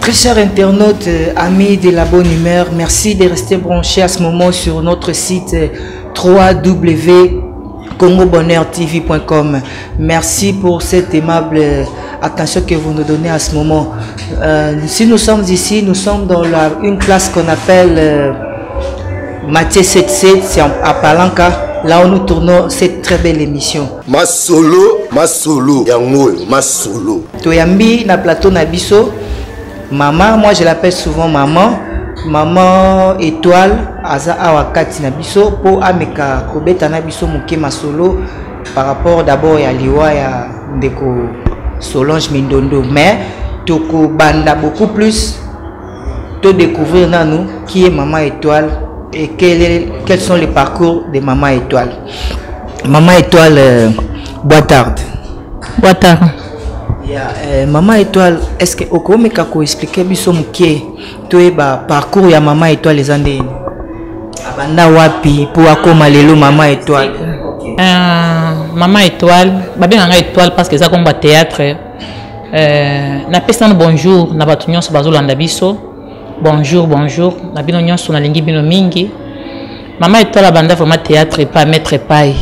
Très chers internautes, amis de la bonne humeur, merci de rester branchés à ce moment sur notre site www.congobonheurtv.com. Merci pour cette aimable attention que vous nous donnez à ce moment. Si nous sommes ici, nous sommes dans une classe qu'on appelle Mathé 77, c'est à Palanca. Là où nous tournons cette très belle émission. Masolo, yango, masolo. Toyambi na plateau Nabiso. Maman, moi je l'appelle souvent maman. Maman étoile, aza awakati Nabiso pour ameka kobeta Nabiso muke masolo par rapport d'abord à liwa ya ndeko Solange Mindondo. Mais toko banda beaucoup plus te découvrir dans nous qui est maman étoile. Et quels sont les parcours de Maman Étoile? Maman Étoile, Boitard. Maman Étoile, est-ce que au Kome kako expliquer bisom qui toi parcours ya Maman Étoile les années abanda wapi pour akoma lelo Maman Étoile? Maman Étoile, babenganga Étoile parce que ça comme théâtre. Na pesana bonjour na batunyo so bazolanda biso. Bonjour, na bino nyonso na lingi bino mingi. Maman Étoile abanda vraiment théâtre et pas maître paille.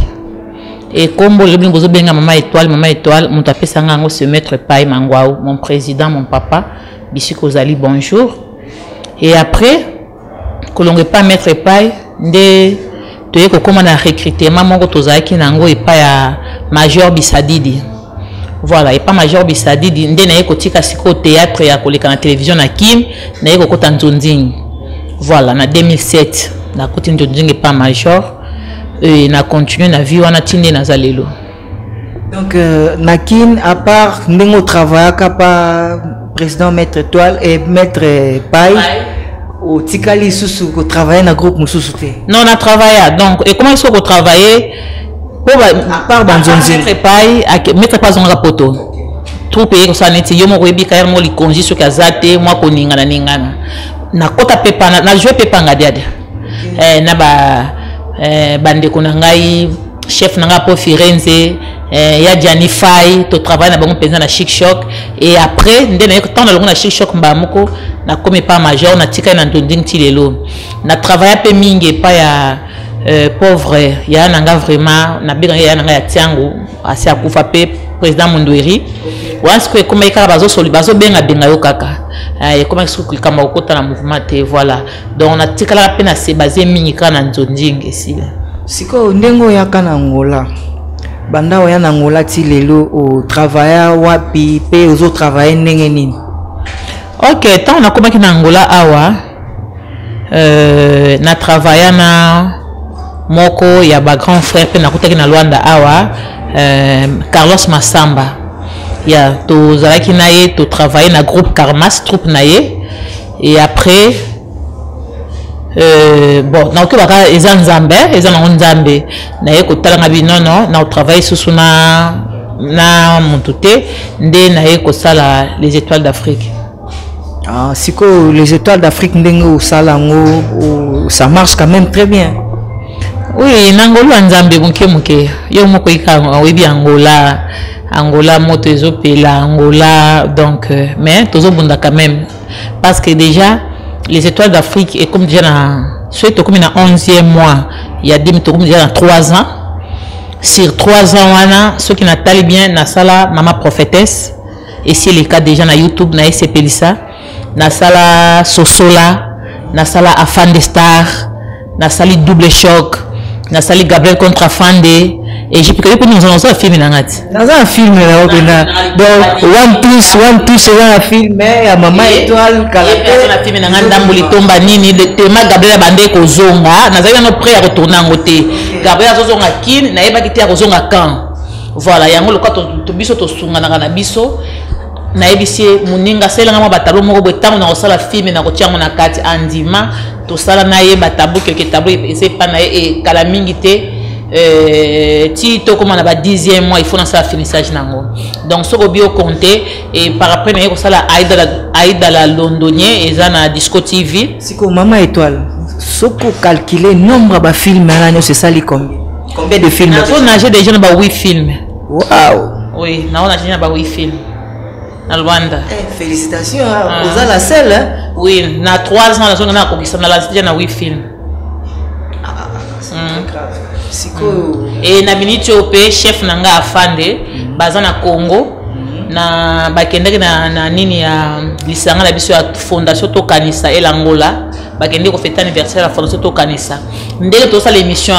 Et comme le bino bozo benga Maman Étoile, mon tapé sanga se maître paille mangwaou, mon président, mon papa, bisiko zali bonjour. Et après que l'on pas maître paille, nde toye ko comment na recrutement mongo tozaki nango et pas ya major Bisadidi. Voilà, et pas major Bisadidi nde na yeko tika siko théâtre ya koleka na télévision na Kim na yeko kota Nzonzing. Voilà, na 2007 na koti Nzonzing et pas major et na continuer na vie wana tinde na zalelo. Donc na Kim à part ndengo travail kapa président maître Étoile et maître Paille au tikali susu ko travailler na groupe mususu te. Non, on a travaillé donc et comment est-ce qu'on travailler? À part dans Nzonzing mettre pas un poto tout pays comme ça neti yo mo rebi ka mo li konji so kazate moi ko ningana na kota pepa na jouer pepa ngadiade na bande ko ngai chef nanga po Firenze ya Gianni Fay to travail na bango penza na Chic Choc et après ndena ko tanda longo na Chic Choc mbamoko na comme pas major na tika na Nzonzing tilelo na travailler pe mingi pa ya pauvre ya nanga vraiment na biga ya nanga ya tiango asi akufa pe président Mondoueri once que comme ikara bazo soli bazo benga yo kaka et comme est-ce que kama okota na mouvement te voilà donc on a tikala pe na se basé mingi kana Nzonzing ici siko ndengo ya kana ngola banda ya na ngola ti lelo au travailler wapi pe ozo travailler ndenge nini? OK, tant on a comment ki na ngola awa na travailler na moko ya ba grand frère pe na kutaki na Luanda awa Carlos Massamba ya to zalaki naye to travailler na groupe Karmas troupe naye et après bon na okebaka eza nzambe na ye ko talanga bino na travailler susu na montute nde na ye ko sala les étoiles d'Afrique. Ah siko les étoiles d'Afrique ndenge o salango ça marche quand même très bien. Oui, nangolo nzambe muke yo moko ikanga webi Angola moto ezopela Angola donc mais tozo bunda quand même parce que déjà les étoiles d'Afrique est comme déjà soit comme na 11e mois il y a des comme déjà 3 ans sur 3 ans wana ceux qui n'attendent bien na sala maman prophétesse et c'est le cas déjà na YouTube na SPLisa na sala Sosola na sala Afan de Star na sali double choc na sali Gabriel contre Afande et j'ai pu que nous allons faire un film dans un film là donc one piece c'est un film mais Maman Étoile caractère na film na ndambuli tomba nini le thème Gabriel bande ko zonga na zali no prêt à retourner en côté Gabriel azozonga kin na yeba kiti ya kozonga kan voilà yango le to biso to sunga na biso na yebisi muninga selanga ma batalo moko botango na osala film na kotia na kati andima to sala na ye batabo quelque tableau et pas na e kala mingi te ti to comme on a 10e mois il faut dans ça finissage nango donc ce que bio compter et par après na ko sala Aïda la londonien et ça na Disco TV siko Maman Étoile soko calculer nombre ba film na c'est ça li combien de films on a déjà na ba 8 films waouh oui na on a déjà na ba 8 films na Luanda. Félicitations, vous avez la selle, hein? Oui, na 3 ans, on a conquisté na 8 films. Et na minute au chef nanga afande, baza na Congo, na bakende na nini ya lisanga la biso ya fondation to kanisa elangola, bakende ko fête anniversaire la fondation to kanisa. Ndele to sa l'émission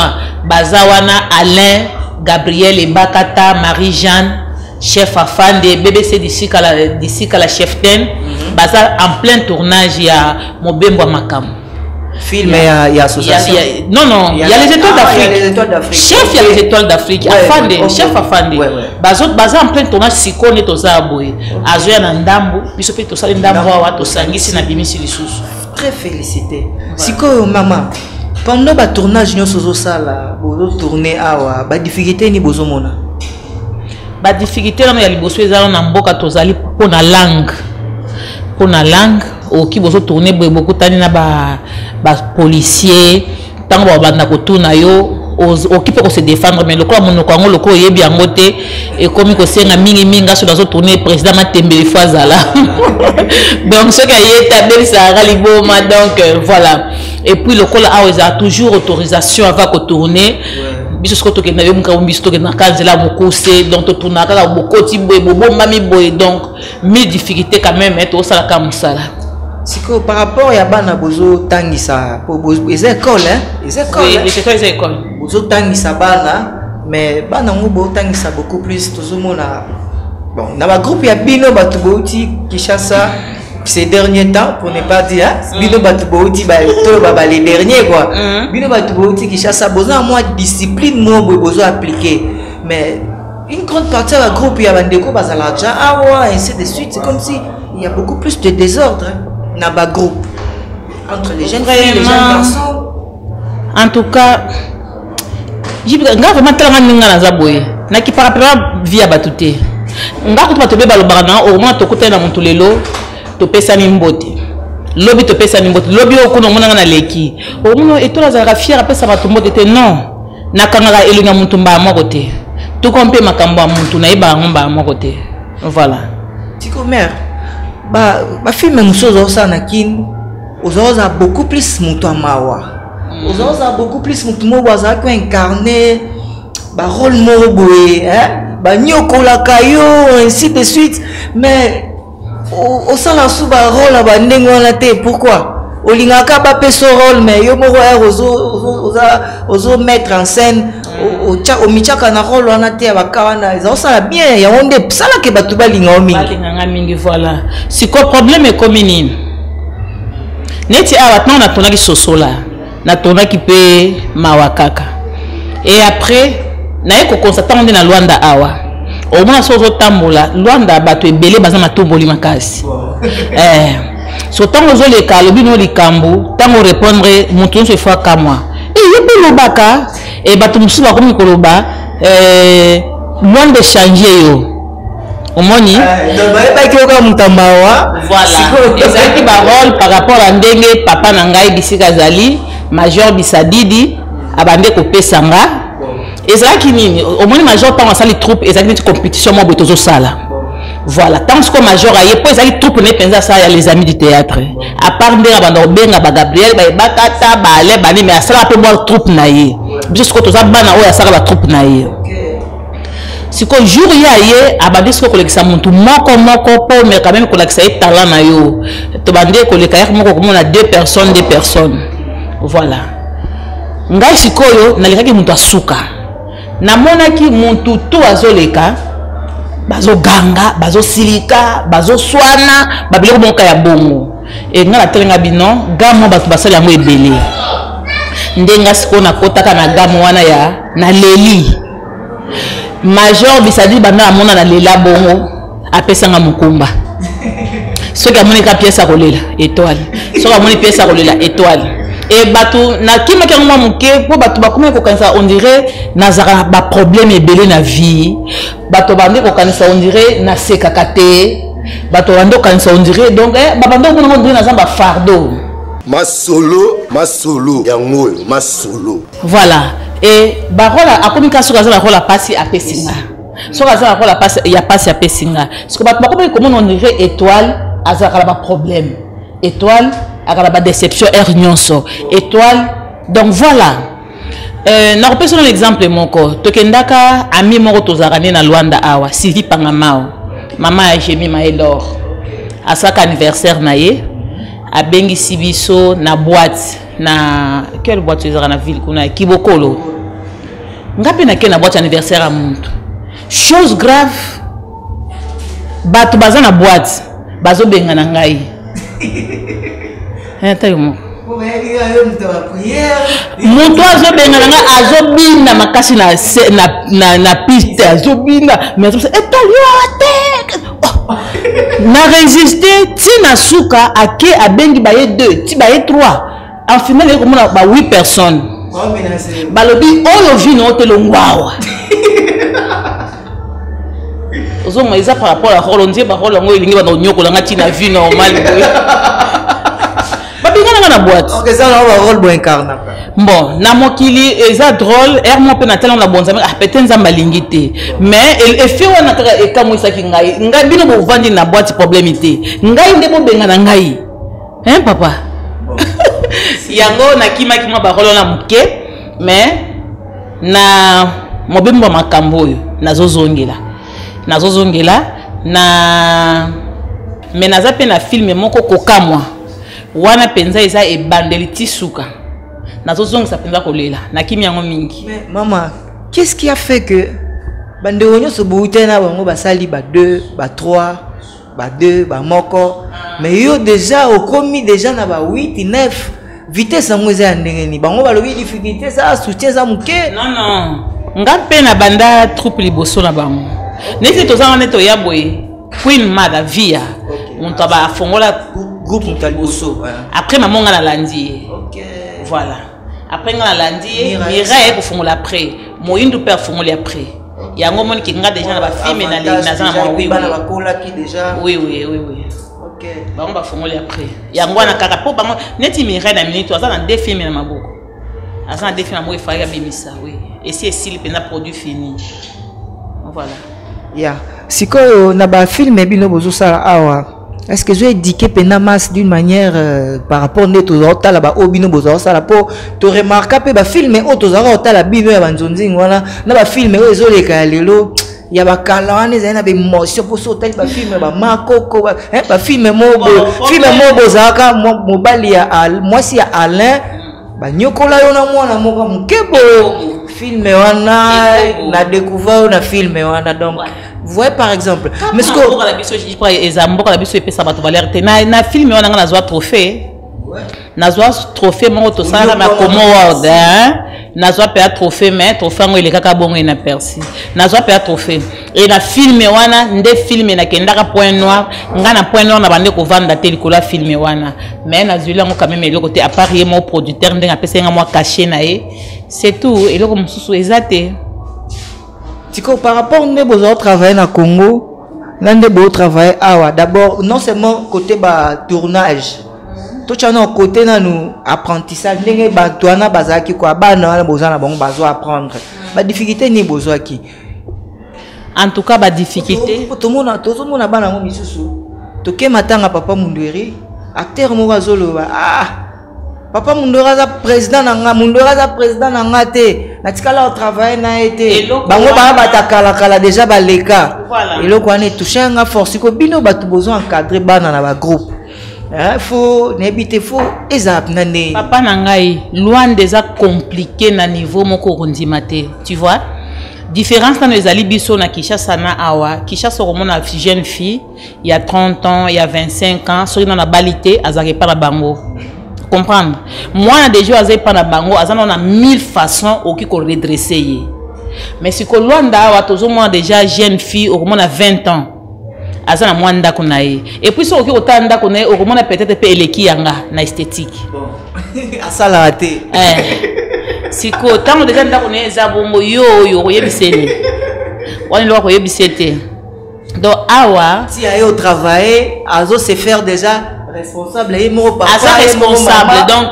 baza wana Alain, Gabriel et Bakata, Marie-Jeanne, chef afande, BBC d'ici à la chef ten, baza en plein tournage ya Mobembo Makam. Film et association. Non, il y a les étoiles d'Afrique. Chef, il y a les étoiles d'Afrique. Afande, chef Afande. Baza en plein tournage, si on est aux abois. Azoya Nandambo, puis on fait Ndambo, on s'angisi na bimisi lisusu. Très félicité. Si ko maman, pendant le tournage, nous sommes sala, bozo tourner awa, ba difficulté ni bozo mona. Ba difficulté na ya liboso ezala na mboka tozali pour na langue. Pour na langue. Qui bozo tourner beaucoup tani na ba policier tant ba banda ko tourna yo occupé ko se défendre mais le quoi mon ko ngolo ko yebi angote et comme ko senga mingi so dazo tourner président Matembele Fazala donc ce qui a été tabel ça raliboma donc voilà et puis le col a toujours autorisation avant ko tourner biso ce que na yo muka biso to na kanzela mokose donc to tourna ka bokoti boy bobo mami boy donc mille difficultés quand même être au sala ka musala. Par rapport à Bana Bozo Tangisa, les écoles, hein? Les écoles. Oui, les écoles. Bozo Tangisa Bana, mais Bana Bozo Tangisa beaucoup plus. Tout le monde a. Bon, dans ma groupe, il y a Bino Batubouti qui chasse ces derniers temps, pour ne pas dire, Bino Batubouti, les derniers quoi. Bino Batubouti qui chasse Bozo à moi discipline, moi, Bozo appliqué. Mais une grande partie de la groupe, il y a Bandeko Bazaladja, ah ouais, ainsi de suite. C'est comme si il y a beaucoup plus de désordre. Dans le groupe entre les jeunes filles et les jeunes garçons. En tout cas, je vais vraiment te dire que qui par rapport via batute. Nga ko to be balobana au moins to kota na montulelo to pesa ni mbote. Lobi to pesa ni mbote. Lobi okuno mona na leki. Au moins et to la za fiera pesa batumbote te non. Na kangara elinga mutumba moko te. To kompe makambo muntu na iba ngomba moko te. Voilà. Tiko mère ba film musozo sana kin ozoza beaucoup plus mutu amawa ozoza beaucoup plus mutu mobaza ko incarner ba rôle moboé hein ba nyokola kayo ainsi de suite mais au sala sous ba rôle ba ndengo la té pourquoi olingaka ba peso rôle mais yo moko ozo mettre en scène au michaka na rôle wana te abakawana ça sala bien ya onde sala ke batu balinga mingi voilà si ko problème est comme nini neti awa tona na tona ki sosola na tona ki pe mawakaka et après na eko constater onde na Luanda awa au moins sozo tambola Luanda bato ebele baza matomboli makasi so tango zo le kalobi no likambu tango répondre mutu se fois ka moi et yepe lobaka et bato musu ba komi koloba loin de changer yo omoni voilà ezaki ba rôle par rapport à ndenge papa na ngai bisika zali major Bisadidi abande ko pesanga ezaki nini omoni major tango asali troupe ezaki une compétition mo botozo sala. Voilà, tant que major a yé, puis il troupe ne pensa ça les amis du théâtre. À part de la benga ba Gabriel, ba Bakata, ba Ale, ba ni mais ça la peut voir troupe naïe. Juste que tout ça bana ou ça la troupe naïe. Si que jour ya yé, abandé ce que collecte montu moko po mais quand même collecte talent na yo. To bandé collecte moko comme on a deux personnes. Voilà. Ngai sikoyo na lekaki muntu asuka. Na monaki muntu to azoleka. Bazo ganga, bazo silika, bazo swana, babilo bonka ya bongo. Et nga la telenga bino, gamo batu basali yango ebele. Ndenga siko na kotaka na gamo wana ya na leli. Major Bisadi banda amona na lela bongo, apesanga mukumba. Soki amoni ka pièce a kolela, étoile. Soki amoni pièce a kolela, étoile. Et batu na kima kangwa muke po batu bakome ko kanisa on dirait nazara ba problème ebele na vie batu bande ko kanisa on dirait na sekakate batu bande ko kanisa on dirait donc babando ko on dirait na zamba fardeau masolo yango masolo voilà et barola akomi ka soka za la rola pasi apesinga so kaza ko la passe ya passe ya pesinga parce que ba comment on dirait étoile azaka ba problème étoile akala ba déception nyonso étoile donc voilà na repese un exemple moko tokendaka ami moko tozarane na Luanda awa Sylvie Pangamao mama ya Jemi Maelor asaka anniversaire na ye abengi sibiso na boîte na quelle boîte ezaka na ville kuna Kibokolo ngapi na ke na boîte anniversaire à muntu chose grave bato baza na boîte bazo benga na ngai tayo Monto azobenga nga azobinda makasi na piste azobinda mais na résister ti na suka ake abengi baye 2 ti baye 3 en final ko mona ba 8 personnes balobi oyo vino telongwawa ozo maiza par rapport à Rolondier ba Rolongo ilingi ba nyokola nga ti na vie normale na boîte. OK, ça on rôle bon incarné. Bon, na mokili eza drôle, ermo pe na tellement na bonzama peut-être nzamba lingité. Mais et fait on a e kamo isaki ngai. Ngai bino bo vandi na boîte problémité. Ngai ndebo benga na ngai. Hein papa? Yango na kima ba rolo na muke, mais na mobembo makambo yo nazozongela. Nazozongela na mais naza pe na film moko kokamwa. Wana penza eza e bandeli tisuka nazozongisa penza kolela na kimi yango mingi. Mais maman, qu'est-ce qui a fait que bandewonyo so boutena bango basali ba 2 ba 3 ba 2 ba moko mais yo déjà okomi déjà na ba 8 9 vitesse yango eza ndengeni bango balobi difficulté ça soutien za muke non ngape na banda troupe liboso na bango neti tozanga neto ya boye Queen Mada via on taba fongola groupe Mutaliboso. Après maman on a lundi. OK. Voilà. Après on a lundi, Mireille pour fongola après. Moyindo père fongola après. Il y a un moment qui nga déjà na ba film na les na oui. Bana ba kola ki déjà. Oui. OK. Ba on va fongola après. Ya ngwana kaka po bango neti Mireille na minute oza na deux films na maboko. Asa na deux films mo ifaya bimisa oui. Et si est-il pena produit fini. Voilà. Yeah. Sikoyo na ba film bino bozo sala awa. Est-ce que je vais indiquer penamas d'une manière par rapport neto za la ba obino bozo sala po to remarquer pe ba film o to za ota la bino ya banzonzi ngwana na ba film o ezoleka lelo ya ba kalane za na be emotion po so tel ba film ba makoko ba film mobo za ka mobali ya mwasi ya Alain ba nyokola yo na mwana moko mukebo film wana na découvert na film wana donc vous voyez par exemple mais ce que la biso je crois ezamboka la biso epesa bato valeur te na film wana na zwa trophée na zwa trophée mo to sala na Como World na zwa pe trophée mais trophée ngo ile kaka bongo ina persi na zwa pe trophée et na film wana nde film na kendaka point noir ngana point noir na bande ko vanda te likola film wana mais na zula ngo quand même le côté à part mon producteur ndenga pesa nga moi caché na ye c'est tout et le comme sous exacté. Tiko, par rapport à besoin travailler na Congo, nande beau travailler awa d'abord non seulement côté ba tournage, tout ça non côté na nous apprentissage, ndenge ba toana bazaki quoi bana na besoin na bon bazo apprendre. Ba difficulté ni besoin qui. En tout cas ba difficulté. Tout le monde bana mo misusu. Toke matanga papa Mundweri, acteur mo bazolo papa Mundora za président nanga Mundora za président nanga te natikala au travail na été bango ba batakala kala déjà ba leka eloko ane toucher nga force ko bino batu besoin encadrer bana na ba groupe faut n'habiter faut ezap nane papa nangai loin déjà compliqué na niveau moko rondima te tu vois différence dans les ali biso na Kinshasa na awa Kinshasa ko mona jeune fille il y a 30 ans il y a 25 ans sur dans la balité azake pas na bango comprendre moi déjà azai pas na bango azana on a 1000 façons au qui ko redresser mais si ko Luanda wa tozo moi déjà jeune fille au moins 20 ans azana mwanda kunaye et puis so ki otanda kunaye au moins peut-être pe eleki yanga na esthétique bon asala raté si ko tango déjà nda kunaye za bongo yo yebiseni wani lo ko yebisete donc awa si ayo travailler azo se faire déjà responsable et mon papa responsable donc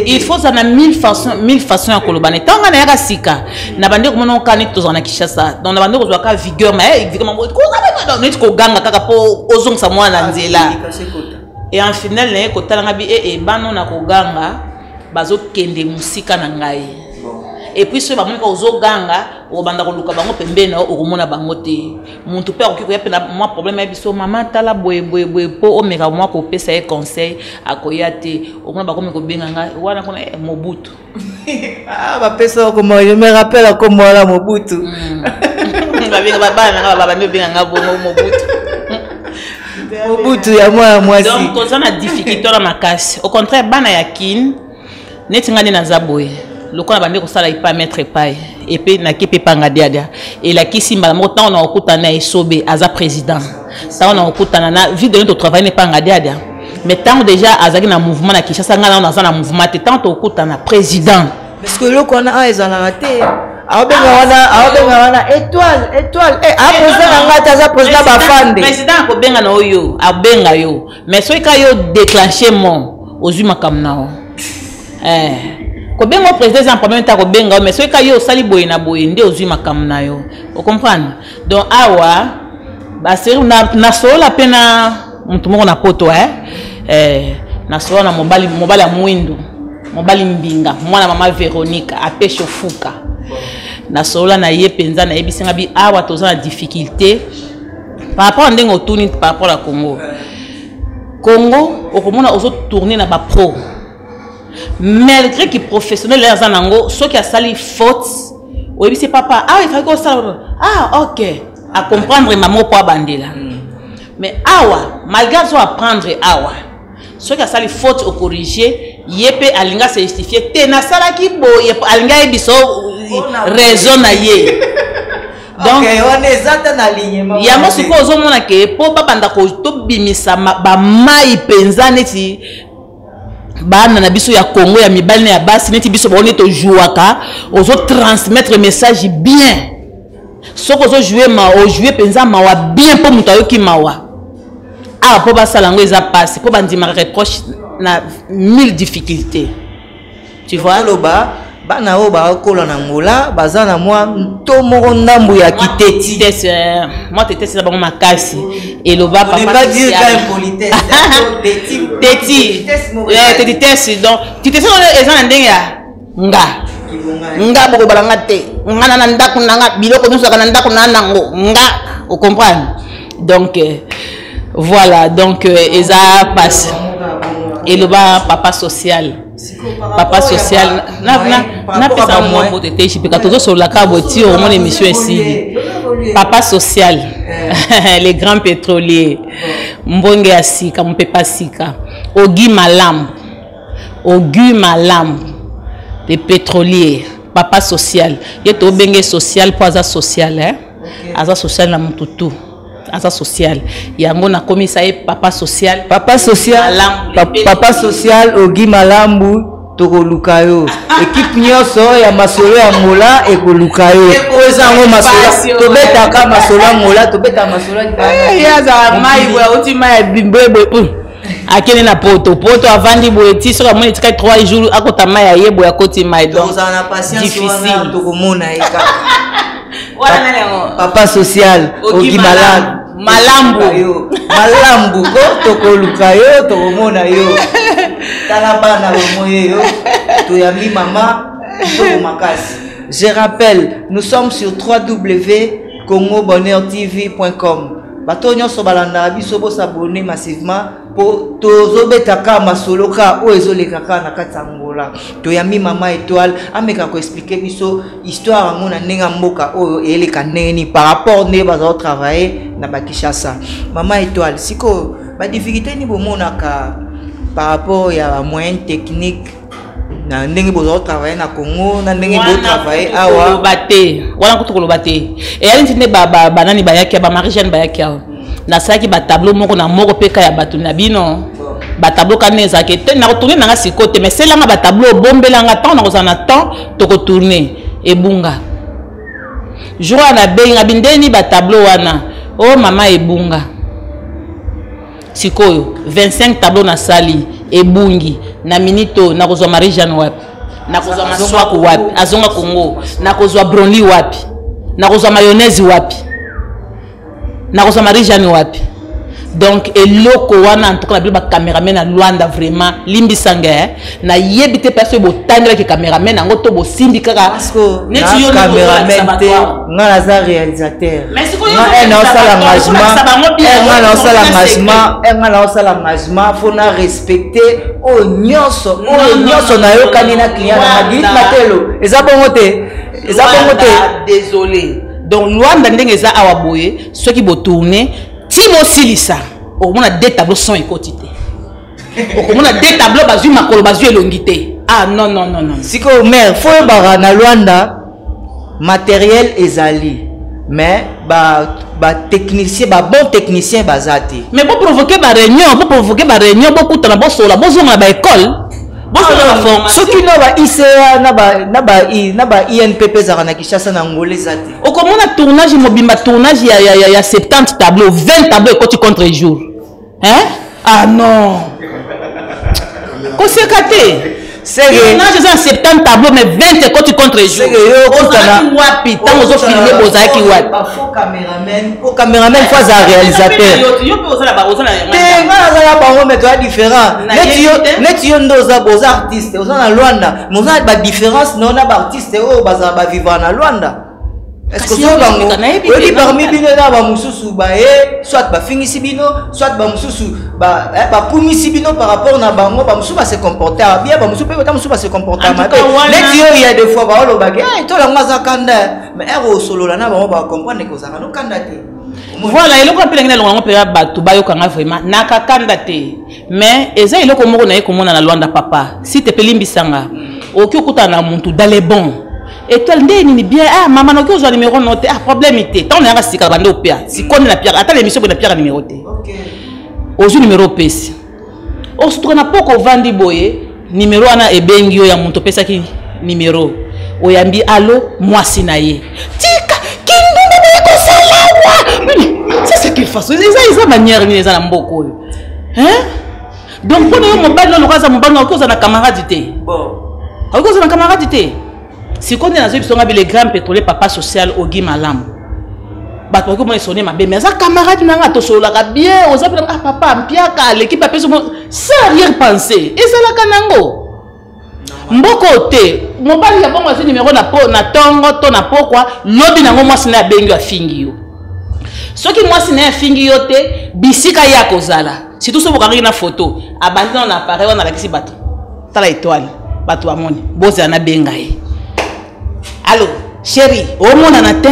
il faut ça na 1000 façons à kolobane tanga na yaka sika na bande ko mono kani to na Kinshasa donc na bande ko ka vigueur mais vigueur ko na net ko ganga kaka po ozong sa mwana nzela et en final na ko talanga bi bano na ko ganga bazo kende musika na ngai et puis ce bamonka ozo ganga o banda ko luka bango pembena o komona bango te muntu pe okiko yapena moi problème ya biso mama tala boye po o meka moi ko pesa e conseil akoya te o kona bakome ko benga nga wana kona Mobutu ba pesa ko mo je me rappelle comme la Mobutu ba benga baba me benga nga bongo Mobutu ya moi si donc on a difficulté na makasi au contraire bana yakin netinga na zaboye le qu'on a bandé ko sala ipa mettre pai et puis na kipe panga dia et la kisimba mo temps on a okutana esobe aza président ça on a okutana na vie de notre travail n'est pas ngadia mais tant déjà azaki na mouvement na Kinshasa ngana on a na mouvement tant okutana président parce que le qu'on a ezala raté aobenga wana étoile président ngata za président ba fande président ko benga na oyo abenga yo mais so ka yo déclencher mon ozuma kamnao ko bengo président en premier temps ko benga mais so ka yo sali boye na boye nde ozui makam na yo o comprendre donc awa ba seri na sola pena mutu moko na poto na sola na mobali ya mwindu mobali mbinga mwana mama Véronica apesho fuka na sola na ye penza na yebisinga bi awa toza na difficulté par rapport ndengo tourner par rapport à Congo okomona ozo tourner na ba pro malgré que professionnel les anango ceux qui a sali faute oui c'est papa il faut que ça ok à comprendre maman pour bandela mais awa malgré ça apprendre awa ceux qui a sali faute au corriger yepé alinga se justifier te na sala ki boye alinga ebiso raison na ye donc on est exact na ligne ya mo suppose mona ke po papa ndako to bimisa ba mai penza neti bana na biso ya Congo ya mibali ya basi neti biso ba on to jouaka ozo transmettre message bien soko ozo jouer penza mawa bien po muto ayoki mawa po ba salango eza passe po bandima reproche na 1000 difficultés tu vois loba bana o ba kola na ngola bazana moi to moko ndambu ya kiteti moi tete c'est bango makasi et loba papa pas dire quand politesse teti tete donc tu te sens eza ndenge ya nga boko balanga te nga na ndako nanga biloko nyonso kana ndako na nango nga o comprendre donc voilà donc eza passe et loba papa social na pesa moi pour tete chipeka tozo sur la cabo ti au mon émission ici papa social les grands pétroliers mbonge ya sika mpepa sika Ogi Malam les pétroliers papa social yeto benge social pour aza social aza social na mututu asa social yango na komisa papa social Ogi Malambu tokoluka yo équipe nyonso ya masolo ya ngola ekoluka yo ozango masolo tobetaka masolo ya ngola tobeta masolo ya za mai bwa utima ya bimbwebwe akene na poto avandi boye ti soka moni tika 3 jours akota mai ya yebo ya koti mai donc ozana patience wana tokomona eka wana nani papa social Ogi Malambu ko tokoluka yo tokomona yo tala bana bomoye yo toyambi mama to makasi. Je rappelle, nous sommes sur www.congobonheurtv.com. Bato nyonso balanda biso bo s'abonner massivement pour tozobetaka masoloka o ezolekaka na katangola. Toyambi mama étoile ameka ko expliquer biso histoire ngona nenga mboka oyo eleka neni par rapport ne bazo travailler na Kinshasa. Mama étoile siko ba difficulté ni bomonaka par rapport ya moyen technique na ndenge bozo travailler na Congo na ndenge bo travailler awa baté wana kutuko baté et ali ntine ba nani bayaki ba Marie-Jeanne bayaki na saki ba tableau moko na moko peka ya batu na bino ba tableau kaneza ke te na retourner na sikote mais c'est là ba tableau bombelanga temps na kozana temps to ko tourner ebunga jour na benga bindeni ba tableau wana oh mama ebunga sikoyo 25 tableaux na sali ebungi na minito na kozwa Marie Jeanne wapi na kozwa Maswaku wapi azonga Congo na kozwa Bronli wapi na kozwa mayonnaise wapi na kozwa Marie Jeanne wapi. Donc eloko wana en tout cas la caméraman à Luanda vraiment limbi sanga na yebite personne botandela ke caméraman ngo to bo simbi kaka parce que neti yo caméraman te nga za réalisateur nga na sala engagement faut na respecter o nyoso na yo kanina client na dit matelo eza bongo te désolé. Donc Luanda ndenge za awaboye ceux qui bo tourner Timo Silisa, on a deux tableaux sans écotité. On a deux tableaux basu makolo basu elongité. Ah non. Si que mère, faut bara na Luanda matériel ezali, mais technicien, bon technicien bazati. Mais pour provoquer ba réunion, beaucoup de bon sur la bonne zone à école. Ce qui n'a pas ICA, n'a pas INPP Zarana Kishasa Nangolé Zati. Au comment on a tournage, mobile tournage, il y a 70 tableaux, 20 tableaux contre les jours. Hein? Ah non! Qu'on s'est gâté? C'est que j'ai 70 tableaux, mais 20 contre les jours. C'est que wapi, tant aux autres filmés, aux aïki wapi. Faux caméraman, faut un réalisateur. Mais tu as différent. Net yon doza boza artiste, oza na Luanda. Moza ba différence non na artiste o baza ba vivre na Luanda. Est-ce que ça bango? Oui, parmi bino na ba mususu ba soit ba fingisi bino, soit ba mususu ba kumisi bino par rapport na bango ba mususu ba se comporter bien, ba mususu pe ba mususu ba se comporter mal. Net yo il y a des fois ba lo ba ke to la ngaza kanda, mais ero solo la na ba comprendre que ça no kanda te. Voilà, il y a un peu de bateau, vraiment nakakandate. Mais eza il y a un Luanda papa. Si tu peux limbisanga, ok okuta na muntu dans les bons. Et toi ndeni bien ah maman ok ozo numéro noté ah problème était. Tant on a sika bande au pia. Si connaît la pierre, attends l'émission de pierre numéro T. OK. Ozo numéro pesi. O se trouve na poko vandi boye numéro ana ebengio ya muntu pesa ki numéro. Oyambi allo moi sinaye. Tika c'est ce qu'il fait. C'est ça manière ni ça mboko. Hein? Donc pour nous mon bal no kaza mobanga ko za na camarade. Bon. Ko za na camarade. Si qu'on est dans une songa les grands pétroliers papa social Ogi Malam. Ba to ko mo sonné ma be mais ça camarade na nga to solo la bien on s'appelle ah papa mpiaka l'équipe a sans rien penser. Et ça la kanango. Mboko te mobali ya bongo ce numéro na po na tongo to na pokwa lobi nango mwasi na bengi afingi yo. Soki mwasi na afingi yo te bisika ya kozala. Si tout ce bokangi na photo abandi na appareil on a la kisi bato. Tala étoile bato amoni boza na benga ye. Allô chérie o mona na te.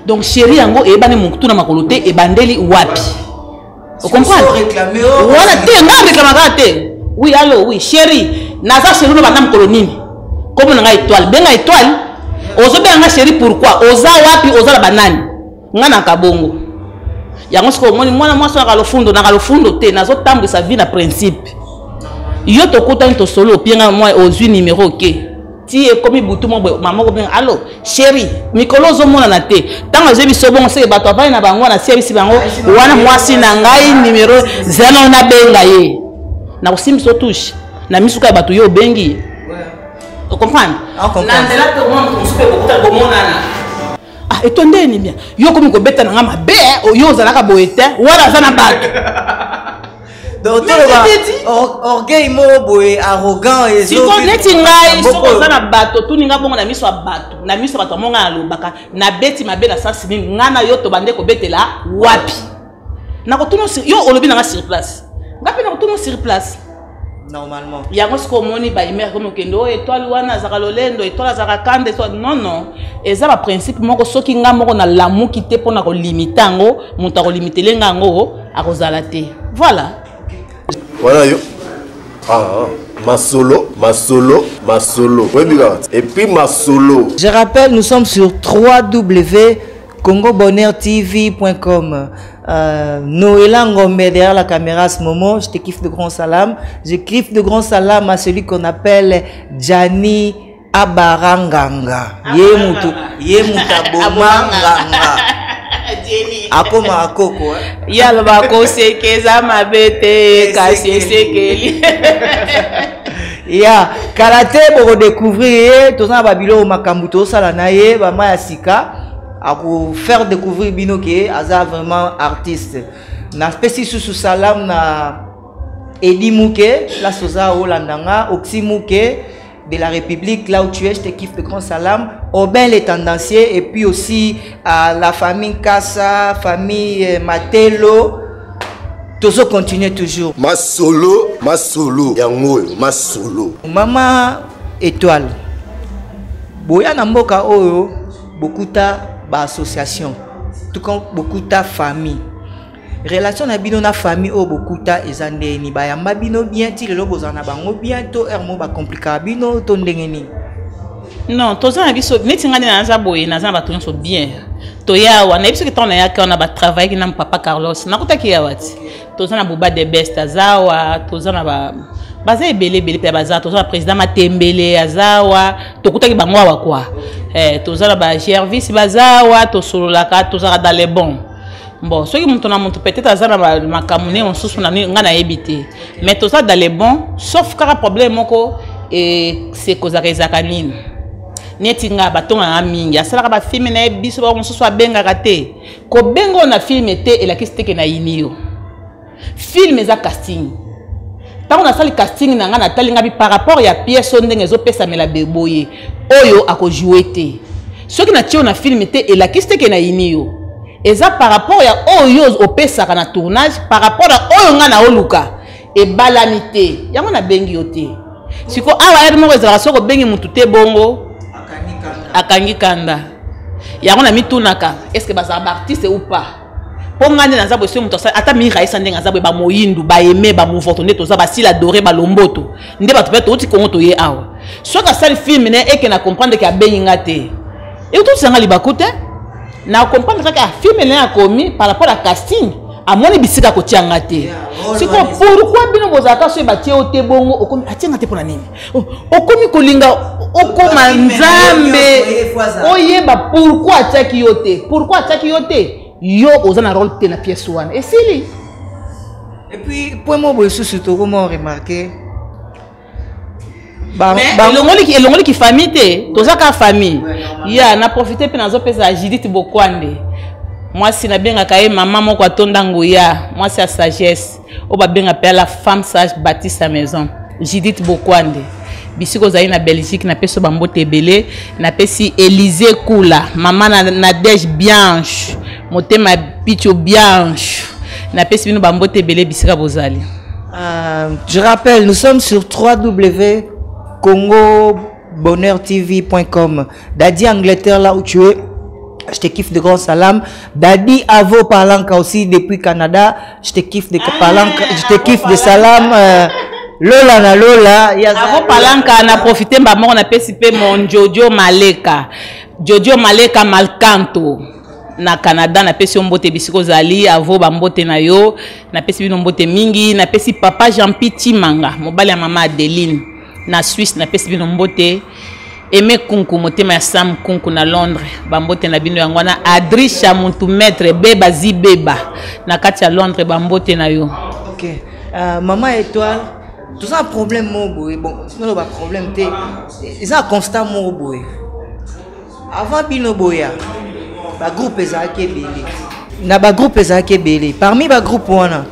Donc chérie yango e bani mukutu na makolote e bandeli wapi. Vous comprenez? Voilà te nga réclamaka te. Oui allô oui chérie naza chérie no banam kolonini. Comme na étoile benga étoile ozo benga chérie pourquoi oza wapi oza la banani ngana kabongo yango siko moni mwana mwasi na kalofundo te nazo tambu sa vie na principe yo to kota nto solo pienga moi ozwi numéro ke ti e komi butu mo maman ko bien allo chérie mikolo zo mona na te tango zebi so bon se bato avai na bango na service bango wana mwasi na ngai numéro zeno na benga ye na osimbi so touche na misuka bato yo bengi. Vous comprenez? Ah, et ton dé, bien. Yo comme ko beta na ma be, yo zalaka boete, wala zana bato. Donc orgueil mo boy arrogant et si ko neti ngai so zana bato, tu ninga bongo na miso bato. Na miso bato monga lobaka, na beti mabe na sasi ni ngana yo to bande ko betela wapi. Na ko tuno yo olobi na sur place. Ngapi na ko tuno sur place. Normalement. Il y a un moni ba imer comme kendo étoile wana zakalolendo étoile zakakande non et ça va principe moko soki nga moko na lamu kité pona ko limitango muta ko limiter ngo akozalate voilà yo Masolo. Et puis Masolo. Je rappelle, nous sommes sur www.congobonheurtv.com. Noëlla Ngombe derrière la caméra à ce moment. Je te kiffe de grand salam. Je kiffe de grand salam à celui qu'on appelle Gianni Abaranganga. Yemuta Bomanganga. akoma akoko yalo bakosekeza mabete kasi sekeli ya karate boko découvrir tozana babilo makambu tosala na ye bama ya sika ako faire découvrir bino ke aza vraiment artiste na spécie sous salam na Edi Mouké la soza Olandanga Oxy Mouké de la République là où tu es je te kiffe de grand salam Aubin les tendanciers et puis aussi à la famille Kassa famille Matelo Tozo continue toujours ma solo yango ma solo Maman Étoile boya na mboka oyo bokuta ba association tout comme bokuta famille relation na bino na famille o bokuta ezande ni bayamba bino bien ti lelo bozana bango bien to ermo ba compliquer bino to ndenge ni non tozana biso neti ngani na za boye na za ba tonso bien to yawa na biso kitona ya ka na ba travail ki na papa Carlos na kutaki yawa ti tozana buba de best azawa tozana ba baza ebele pe baza tozana président Matembele azawa to kutaki bango wa kwa tozana ba Gervis bazawa to sololaka tozana dans les bons. Bon, ceux qui montent peut-être à Zara Makamune, on se souvient de éviter. Mais tout ça dans les bons, sauf qu'il y a un problème et c'est cause de Zakanine. Netinga baton a mingi, à cela film na biso on se soit benga raté. Ko bengo na film était et la question que na inio. Film za casting. Tant on a fait le casting na ngana talinga bi par rapport ya pièce ndenge zo pesa mela beboye. Oyo ako jouer té. Ceux qui na tio na film était et la question que na inio. Et ça par rapport à Oyo au pesa na tournage par rapport à Oyo nga na oluka et balamité yango na bengi yote siko awa ere mo réservation ko bengi mutu te bongo akangi kanda yango na mitunaka est-ce que baza artiste ou pas po ngande na zabo so mutu ata mi raisa ndenga zabo ba moyindu ba aimer ba mouvoto neto za ba sila adoré ba lomboto nde ba to oti kongo to ye awa so ka sali film ne et que na comprendre que a bengi ngate et tout ça ngali bakute na comprendre que film est commis par rapport à casting à mon bisika ko tianga te c'est pourquoi bino bozaka so ba tie o te bongo okomi atianga te pona nini okomi kolinga okoma nzambe oyeba pourquoi ataki yote yo ozana rôle te na pièce one et sili et puis pour moi boy surtout comment remarquer elongoli ki famille te tozaka famille ya na profiter pe nazo pesa Judith Bokwande moi si na benga kaye maman moko atonda ngoya moi c'est sagesse o ba benga pe la femme sage bâtit sa maison Judith Bokwande bisiko zai na Belgique na peso bambote belé na pesi Élysée Kula maman na Nadège Bianche motema Picho Bianche na pesi bino bambote belé bisika bozali je rappelle nous sommes sur CongoBonheurTV.com. Dadi Angleterre là où tu es, je te kiffe de grand salam. Dadi Avo Palanka aussi depuis Canada, je te kiffe de Palanka, je te kiffe de salam. Lola na Lola. Avo Palanka na profité maman on a participé mon Jojo Maleka Malcanto. Na Canada na pesi mbote bisiko zali avo bambote na yo na pesi bino mbote mingi na pesi papa Jean-Piti Manga mobali ya mama Adeline na Suisse na pesi bino mbote Aimé Kunku motema ya Sam Kunku na Londres bambote na bino yango na Adrisha muntu maître beba zibeba na kati ya Londres bambote na yo. OK. Maman Étoile tout ça un problème moboé bon sinon pas problème té ça constant moboé avant bino boya ba groupe ezaki belé na ba groupe ezaki belé parmi ba groupe wana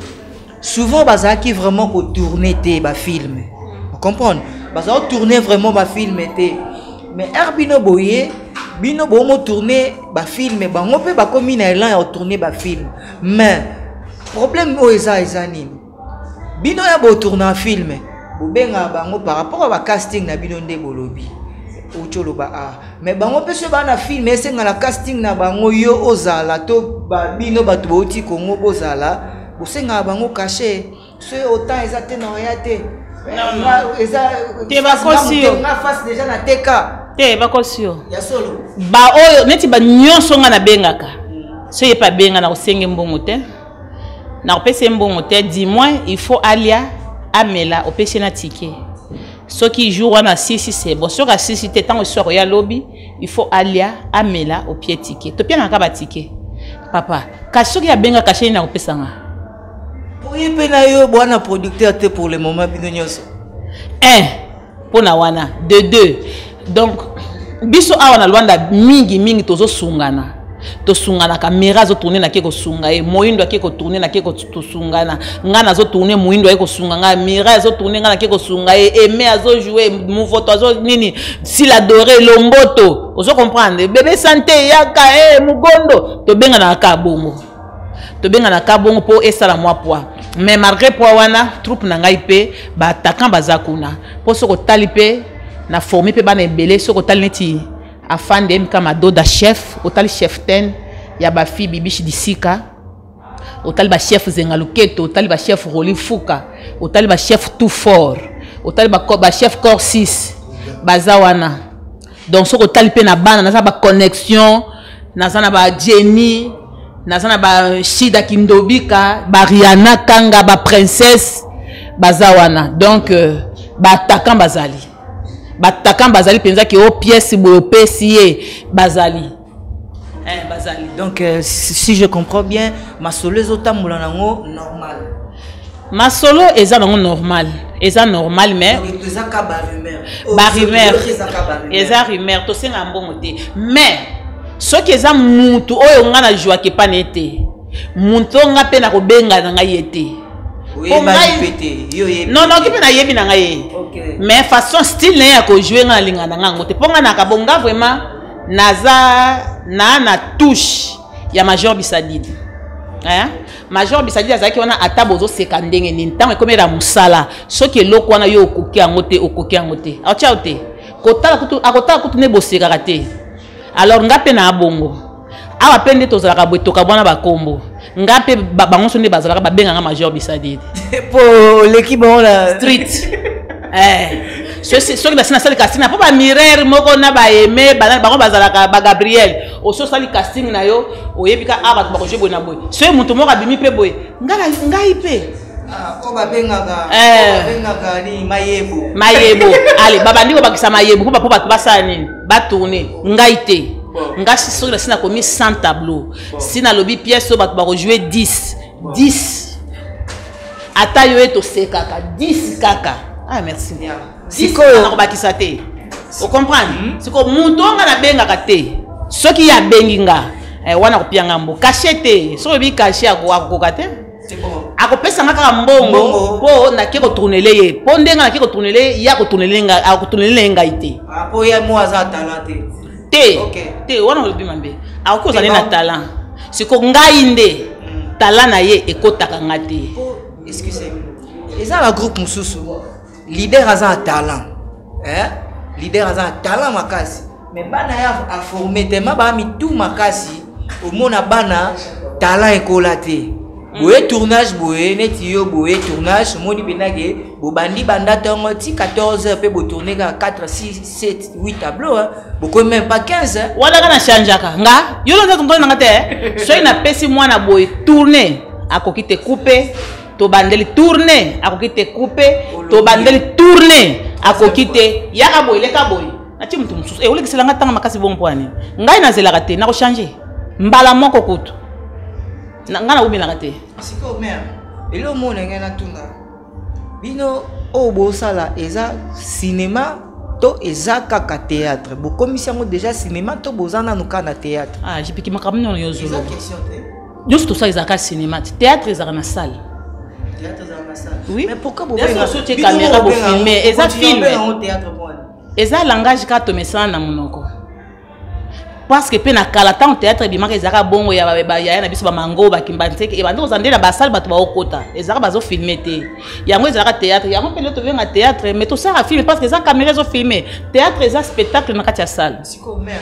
souvent bazaki vraiment ko tourner té ba film vous comprenez baza tourner vraiment ba film té mais herbino boye bino bomo tourner ba film bango pe ba komi na elan ya tourner ba film mais problème o ezani bino ya bo tourner film bo benga bango par rapport à ba casting na bino nde bolobi mais bango pese bana film esenga na casting na bango yo ozala to bino bato bauti Congo bozala bosenga bango caché ce autant exacté na yate eza te bakosio na face déjà na teka te bakosio ya solo ba oyo neti ba nyonso nga na bengaka so ye pa benga na osenge mbongo te na opese mbongo te dis-moi il faut alia amela opese na ticket. Ceux qui jouent à 6 c'est bon. Sur à 6 tant au soir il y a lobby, il faut aller à Mela au pied ticket. Tu bien encore ticket. papa kasi soki abenga caché na kopesanga oye pe na yo bwana producteur te pour le moment bino nyonso pona wana de deux donc biso awa na Luanda mingi tozo sungana caméra zo tourner na keko sunga moindo akeko tourner na keko tosungana ngana zo tourner moindo akeko sunga nga mira zo tourner ngana keko sunga aimer azo jouer mouvoto azo nini si la doré lomboto ozo comprendre bébé santé yaka mugondo to benga na kabongo po esala moi poids mais malgré poids wana troupe na ngai pe ba attaquant bazakuna po soko talipe na formé pe bana ebele soko tali neti afin de mkamado da chef otali chef ten ya ba fi bibishi disika otali ba chef zengaluketo otali ba chef Roli Fuka otali ba chef tout fort otali ba chef corps 6 bazawana donc soko tali pe na bana na ba connexion na ba Jenny na ba Shida Kindobika ba Rihanna Kanga ba princesse bazawana donc ba attaquant bazali Batakan bazali penza ki o pièce bope sié bazali bazali donc si je comprends bien ma solo ezota mulanango normal ma solo eza nango normal mais eza ka ba rumeur eza rumeur to senga mbongo te mais soki eza mutu oyo nga na joie ke panete mutu nga pe na ko benga na nga yete non qui peut na yebi na ngai mais façon style na ya ko jouer nga linga na ngango te ponga na kabonga vraiment na touche ya Major Bisadid Major Bisadid azaki wana atabozo sekandenge ni ntango ekomela musala soki eloko wana yo okoki yango te acha te akotala kutu ne boseka te alors ngape na abongo awa pende tozalaka bwetoka bwana bakombo ngape bango sonde bazalaka babenga nga Major Bisadid pour l'équipe on la street soki na sali casting po ba mirer moko na ba aimer bango bazalaka ba Gabriel oso sali casting na yo oyebika aba ba ko jebo na boy so mutu moko abimi pe boy ngai pe ko babengaka ni mayebo allez babandi ko bakisa mayebo po ba basala nini ba tourner ngai te nga si na sina komi 100 tableau sina lobi pièce so ba ko jouer 10 ata yo eto sekaka 10 kaka merci siko na bakisa te o comprendre siko muntu nga na benga te soki ya benginga wana ko pianga mbo cachete so bi caché akokoka te akopesa ngaka mbongo po na ke ko tourner ye po ndenga na ke ko tourner ya ko tourner nga akotourner ngai te po ya mo aza talent te wana lobi mambe akoza na talent siko ngai nde talent na ye ekotaka ngate excusez-moi eza la groupe mususu leader aza talent leader aza talent makasi mais bana ya a former tellement ba mi tout makasi au mona bana talent ekola te boye tournage boye neti yo boye tournage moni benage bobandi banda tongo ti 14h pe bo tourner ka 4 6 7 8 tableaux beaucoup même pas 15 wala kana changeaka nga yo ndo tonto nga te so ina pesi mwana boye tourner akoki te couper to bandeli tourner akoki te couper to bandeli tourner akoki te yaka boye leka boye ati mutu mususu ole kisela nga tanga makasi bon poani ngai na zelaka te na ko changer mbala moko kutu ngana ubina te siko mère elo mona ngana tunga bino obo sala eza cinéma to eza kaka théâtre bo commission déjà cinéma to bozana no kana théâtre jipiki makamno yo zolo juste tout ça eza ka cinéma théâtre eza na salle oui mais pourquoi bo benga so te caméra bo filmer eza film eza langage ka to mesana na monoko parce que pe na kala tant théâtre bimaka ezaka bongo ya ya na biso ba mango ba kimbanteke e bando ozandela ba salle bato ba okota ezaka bazo filmer te yango ezaka théâtre yango pe to venga théâtre mais to sara film parce que ezaka caméra zo filmer théâtre eza spectacle na kati ya salle siko mère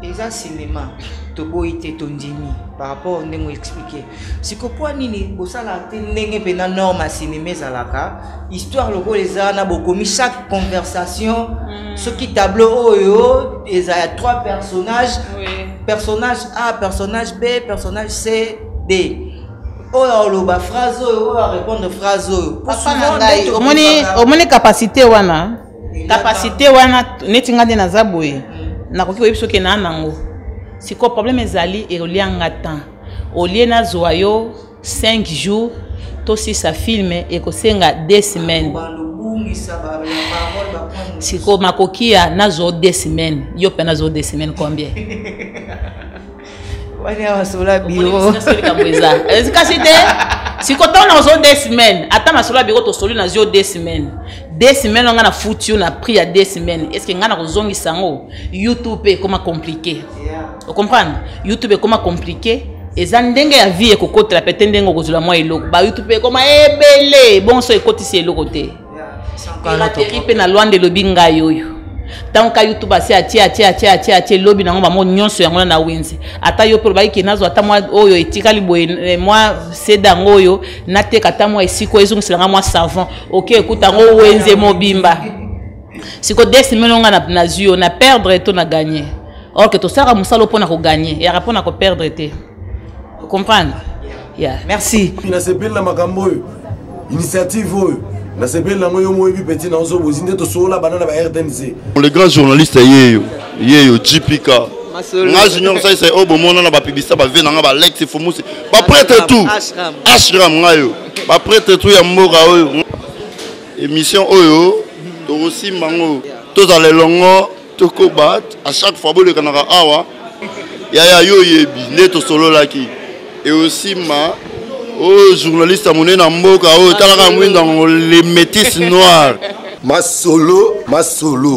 eza cinéma to boité to ndimi par rapport ndenge expliquer siko po nini bosala te ndenge pe na norme cinéma ezalaka histoire logo eza na bokomi chaque conversation ce qui tableau oyo eza 3 personnages personnage A personnage B personnage C D oyo loba phrase oyo répondre phrase oyo omoni capacité wana netinga nde naza boye nakoki koyebi soki na nango siko problème ezali erolianga temps au lieu na zoyo 5 jours to si sa filme et ko senga 2 semaines si ko makokia na zo 2 semaines yo pe na zo 2 semaines combien wani asola biro si ko ton na zo 2 semaines ata masola biro to soli na zo 2 semaines 2 semaines on a foutu na prix à 2 semaines est-ce que ngana ko zongi sango YouTube est comment compliqué vous comprenez YouTube est comment compliqué et ça ndenge ya vie ko kotela pete ndenge ko zula moi eloko ba YouTube comment ebele bon so ekotisi eloko te la terrible na loin de lobinga yoyo tant que YouTube asi atie lobby na ngoma mo nyonso yango na winzi ata yo pour ba ki nazo ata moi oyo etikali boye moi c'est dango yo na te kata moi esiko ezungisela moi savant OK écoute ngo wenze mobimba siko 2 semaines on na zuyo na perdre to na gagner or que to sara musalo pona ko gagner et rapona ko perdre te vous comprenez yeah merci na sepel na makambo initiative na sepel na moyo moyo petit na ozo bozinde to sola banana ba RTNC les grands journalistes yeyo JPK nga junior ça c'est obo mona na ba publicité ba vena nga ba Lex Fomusi ba prêtre tout Ashram ngayo ba prêtre tout ya mboka oyo émission oyo to aussi mango to za le longo to ko bat à chaque fois bole kanaka awa ya yo yebi neto solo laki et aussi ma oh journaliste amoné na mboka oh talaka mwinda les métis noirs masolo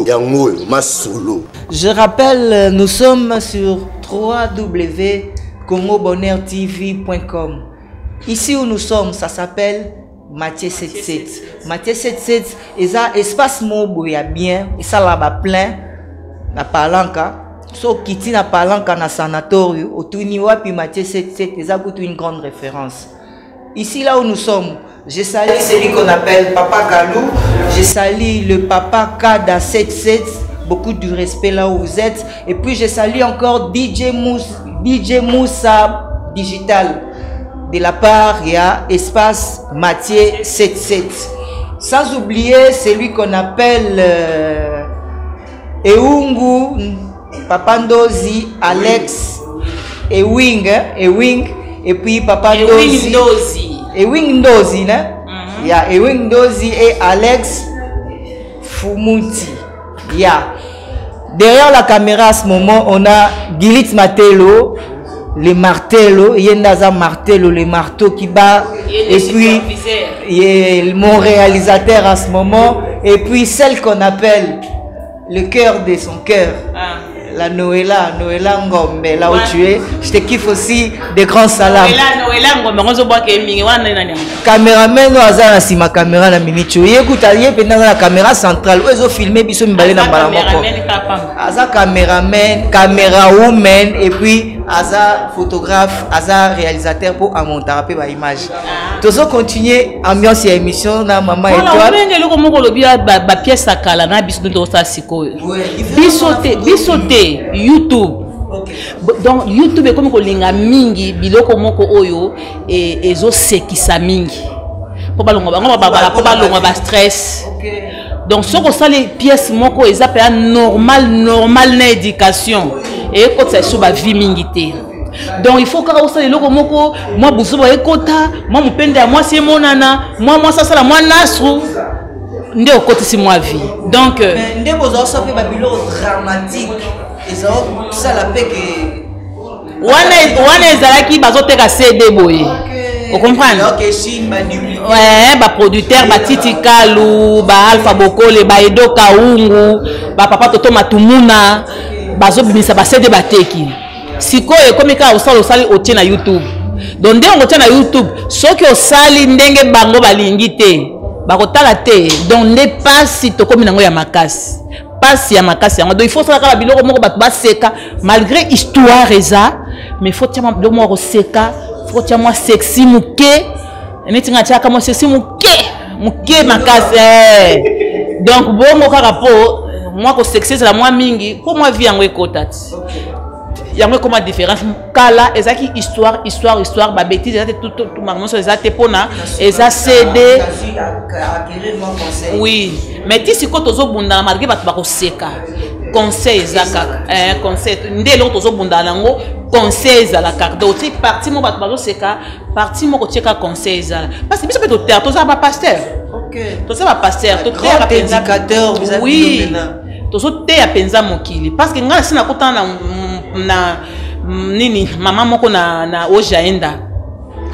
yango masolo. Je rappelle, nous sommes sur www.congobonheurtv.com. Ici où nous sommes, ça s'appelle Mathieu 77. Mathieu 77, et ça espace mobile il y a bien, et ça là-bas plein na palanka. So kiti na palanka na sanatorio, otuniwa puis Mathieu 77, et ça coûte une grande référence. Ici là où nous sommes, je salue celui qu'on appelle Papa Galou, je salue le Papa Kada 77, beaucoup de respect là où vous êtes, et puis je salue encore DJ Moussa Digital, de la part il y a espace Mathieu 77. Sans oublier celui qu'on appelle Eungu, Papa Ndozi, Alex, Ewing, et puis Papa Ndozi. Ewing Ndozi, il y a Ewing Ndozi et Alex Fumuti. Il y a derrière la caméra à ce moment, on a Gilit Matelo, le martello, il y a Naza Martello, le marteau qui bat, et puis il y a mon réalisateur à ce moment, et puis celle qu'on appelle le cœur de son cœur. La Noëlla Ngombe, là où tu es, je te kiffe aussi des grands salams. Caméraman, nous avons ma caméra na minicho. Écoute, il y a la caméra centrale. Où ils filmé, ils sont filmés dans Balamoko. Aza caméraman, caméra woman, et puis Aza photographe, Aza réalisateur pour monter la image. Tous ceux continuer ambiance et émission na maman et toi. YouTube. Donc YouTube est comme kolinga mingi biloko moko oyo et ezo sekisa mingi. Po balonga ba stress. Donc ce que ça les pièces moko ezapela normal na éducation et quand ça sous ba vie mingi te. Donc il faut que ça les loko moko moi buzo ba ekota moi mupende moi c'est monana moi ça la moi nasru nde okotisi moi vie. Donc nde bozo ça pe ba biloko dramatique. Ça la fait que wana ezalaki bazoteka CD boye. Vous comprenez? Ouais, ba producteur ba Titi Kalu, ba Alpha Bokole, ba Edo Kaungu, ba Papa Toto Matumuna, bazobimisa ba CD bateki. Sikoyo komika osali otie na YouTube. Donc ndenge otie na YouTube, soki osali ndenge bango balingi te, bakotala te. Donc ne pas si tokomi nango ya makasi. Pas ya makasi yango. Donc il faut ça ka biloko moko bato baseka malgré histoire eza, mais faut tiama biloko moko seka, faut tiama sexy muke. Neti ngatia kama sexy muke makasi. Donc bongo kaka po moi ko sexy la moi mingi, pour moi vie yango ekotati. Yango comme différence kala ezaki histoire ba bêtise ezate tout marmon so ezate pona eza CD. Oui, mais ti siko tozo bunda malgré bato ba ko seka conseil ezaka conseil ndé lo tozo bunda nango conseil à la carte donc c'est parti mon bato c'est ka parti mon côté ka conseil là parce que biso peut terre to ça pas pasteur OK to ça pas pasteur to terre indicateur vous avez oui to so te ya penza mokili parce que ngala sina kota na nini maman moko na ojaenda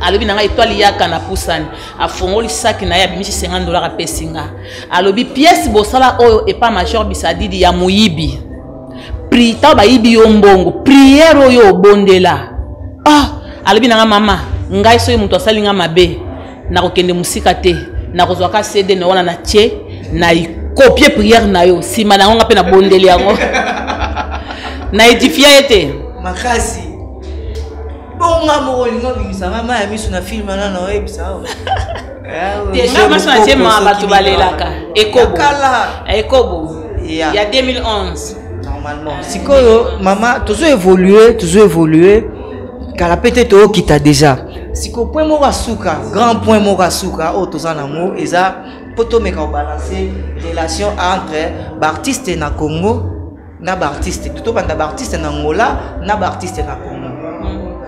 alobi nanga étoile yaka na pusani afongoli sac na ya bimisi $50 a pesinga alobi pièce bosala oyo et pas major bisadidi ya moyibi pri ta ba yibi yo mbongo prière oyo bondela alobi nanga mama ngai so muto asalinga mabe na kokende musika te na kozwa ka CD na wana na tie na copier prière na yo sima na ngonga pe na bondeli yango na édifier ete makasi bonga mo linga bimisa mama ya misu na film na na webisa déjà ma na tie ma batu balelaka ekobo ya 2011 normalement sikoyo mama toujours évoluer kala peut-être o kita déjà siko point mo rasuka grand point mo rasuka o tozana mo eza poto meka balancer relation entre artiste na Congo na artiste tout banda artiste na Angola na artiste na Congo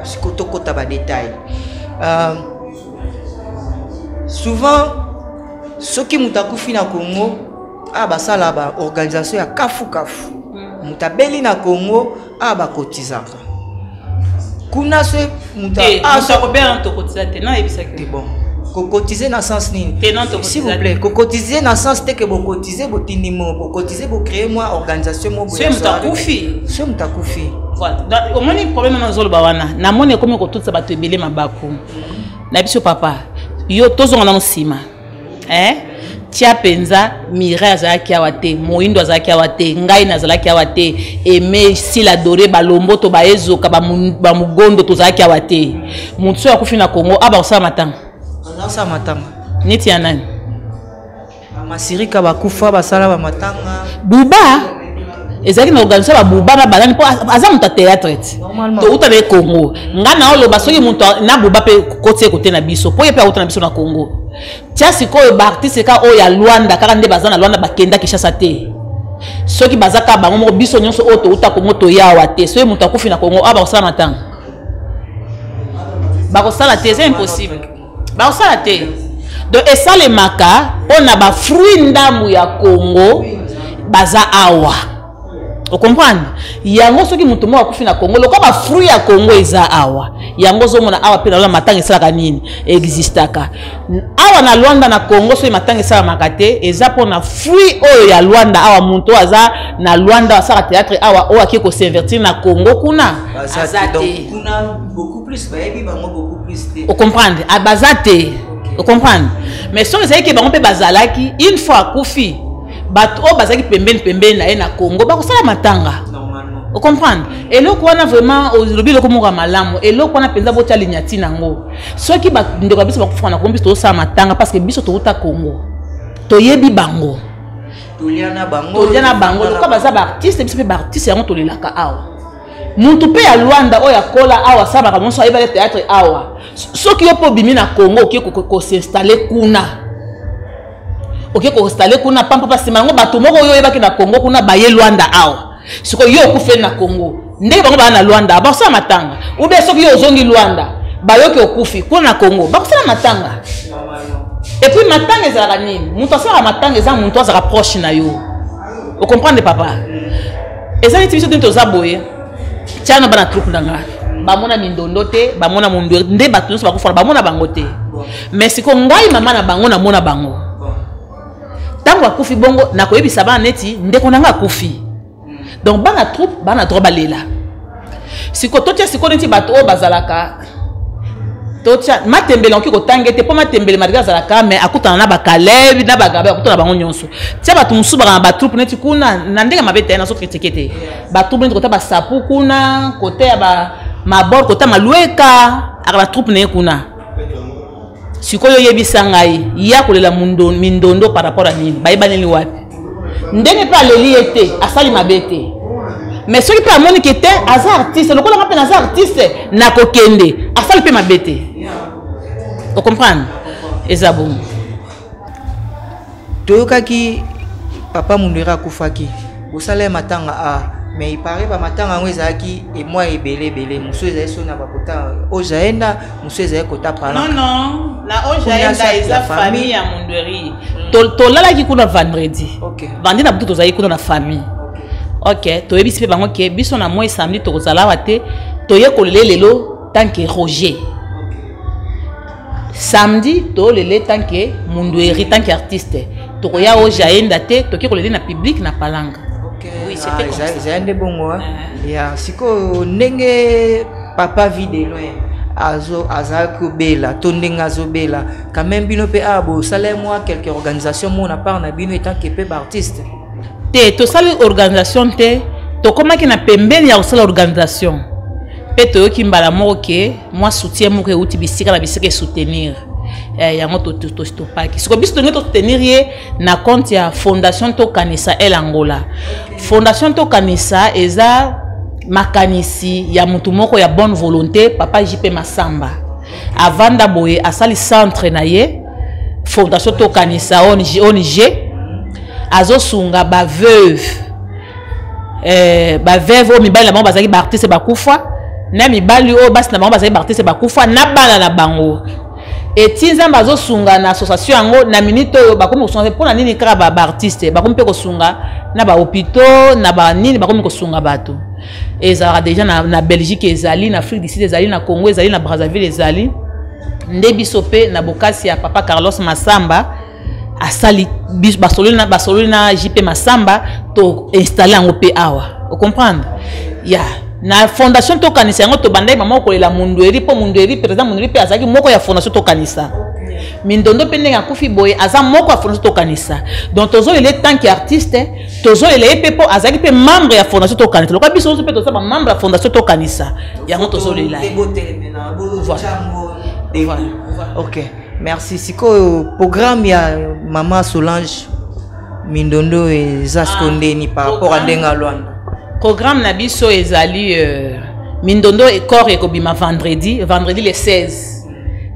siko to kota ba détail souvent ceux qui mutakufi na Congo basala ba organisation ya kafu mutabeli na Congo bakotizaka kuna se muta ko bien to kotizate na ebisaka bon cotiser dans sens nini s'il vous plaît cotiser dans sens te que bo cotiser bo tinimo bo cotiser bo créer moi organisation mo bo c'est mutakufi voilà au moins le problème na zolo bawana na moni comme ko tutsa bato ebele mabaku na biso papa yo tozonga na mosima tia penza mira azalaki awa te moindo azalaki awa te ngai nazalaki awa te eme sila dore balombo to baezoka bamugondo tozalaki awa te mutu akufi na Congo bakosala matanga neti ya nani masirika bakufa basala ba matanga buba ezalaki na organisation babuba na banani po aza mutu théâtre to uta na Congo nga na oloba soki mutu na buba pe kotie kote na biso po ye pe auta na biso na Congo tia sikoyo baartiste ka oyo ya Luanda kaka nde baza na Luanda bakenda Kinshasa te soki baza ka bango moko biso nyonso oyo touta Congo toya awa te soki mutu akufi na Congo bakosala matanga bakosala te c'est impossible bakosala te donc esalemaka mpona bafruit ndambu ya Congo baza awa o comprendre yango soki mutu moko akufi na Congo lokola bafruit ya Congo eza awa yango ozomona awa pe na matanga esalaka nini existaka awa na Luanda na Congo soki matanga esalamaka te eza mpona fruit oyo ya Luanda awa mutu aza na Luanda asala théâtre awa oyo akie kosinvertir na Congo kuna aza te o comprendre abaza te o comprendre mais soki ezalaki bango mpe bazalaki une fois akufi bato o bazaki pembeni na ye na Congo bakosala matanga o comprendre eloko wana vraiment olobi eloko moko malamu eloko wana penza botia linyati nango soki bandeko biso bakufa na Congo biso tosala matanga parce que biso touta Congo toyebi bango tolia na bango lokola baza baartiste biso mpe baartiste yango tolelaka awa muntu mpe ya Luanda oyo akola awa asalaka nyonso ayebale théâtre awa soki yo mpo obimi na Congo okie kosinstalle kuna okie koinstalle kuna pampa pasima yango bato moko oyo oyebaki na Congo kuna baye Luanda awa sikoyo yo okufeli na Congo ndenge bango baya na Luanda bakosala matanga ube soki yo ozongi Luanda bayoki okufi kuna na Congo bakosala matanga et puis matanga ezalaka nini mutu asalaka matanga eza mutu azalaka proche na yo o comprendre papa eza neti biso teni toza boye tiana bana troupe na nga bamona mindondo te bamona mundu nde bato nyonso bakufana bamona bango te mais siko ngai mama na bango namona bango tango akufi bongo nakoyebisa bana neti ndeko na nga akufi donc bana troupe bana droit balela siko totia siko neti bato oyo bazalaka totia matembele oki kotange te po matembele madika azalaka mais akutana na bakalebi na bagabe akutana bango nyonso tia bato mosusu bakanga batroupe neti kuna na ndenge mabe te nazo critique te batroupe neti kota basapu kuna kote ya mabor kota malueka aka batroupe na ye kuna sikoyo yebisa ngai ya kolela mindondo par rapport à nini bayebaneli wapi ndenge mpe aleli ye te asali mabe te mais soki mpe amoni ke te aza artiste lokola nga mpe naza artiste nakokende asali mpe mabe te o comprendre eza bongo toyokaki papa Mundwera akufaki bosala ye matanga mais il paraît ba matanga ngo ezaki et moi ebele muso ezali so na bakota ojaenda muso ezali kota pala non la ojaenda eza famille ya Mundweri to lala ki kuna vendredi vendredi na butu tozali kuna na famille OK to yebisi pe bango ke biso na moi samedi to kozala wate to ye kolelelo tant que Roger samedi to lele tant que Mundweri tant qu'artiste to koya ojaenda te to ki kolele na public na palanga. Oui, c'était comme ça. C'est un des bons mots. Siko nenge papa vit de loin. Azako bela, tondeng azo bela. Quand même bino pe abo, salaire moi quelques organisations mon à part na bino étant que pe artiste. Te to sali organisation te, to comment que na pembeni ya sala organisation. Pe to ki mbala mo ke, moi soutien mo ke uti bisika na bisika soutenir. Yango to paki siko biso to soutenir ye na compte ya fondation to kanisa El Angola. Fondation to kanisa eza makanisi ya mutu moko ya bonne volonté papa JP Masamba avanda boye asali centre na ye fondation to kanisa ONG azo sunga ba veuve o mibali na bango bazaki ba artiste bakufa na mibali o basi na bango bazaki ba artiste bakufa na bana na bango et tinzamba zo sunga na association yango na minute oyo bakomi kosunga pona nini kaka ba artiste bakomi pe kosunga na ba hôpitaux na ba nini bakomi kosunga bato ezala déjà na Belgique ezali na Afrique du Sud ezali na Congo ezali na Brazzaville ezali nde biso pe na bokasi ya papa Carlos Masamba asali basololi na JP Masamba to installer yango pe awa vous comprendre ya na fondation to kanisa yango to bandai mama kolela Mundweri po Mundweri président Mundweri pe azaki moko ya fondation to kanisa mindondo pe ndenga kufi boye aza moko ya fondation to kanisa donc tozo ele tant qu'artiste tozo ele pe po azaki pe membre ya fondation to kanisa loka biso pe toza ba membre ya fondation to kanisa yango tozo lela voilà. OK merci siko programme ya mama Solange mindondo ezaskonde ni par rapport à ndenga Luanda. Programme na biso ezali mindondo e corps ekobima vendredi le 16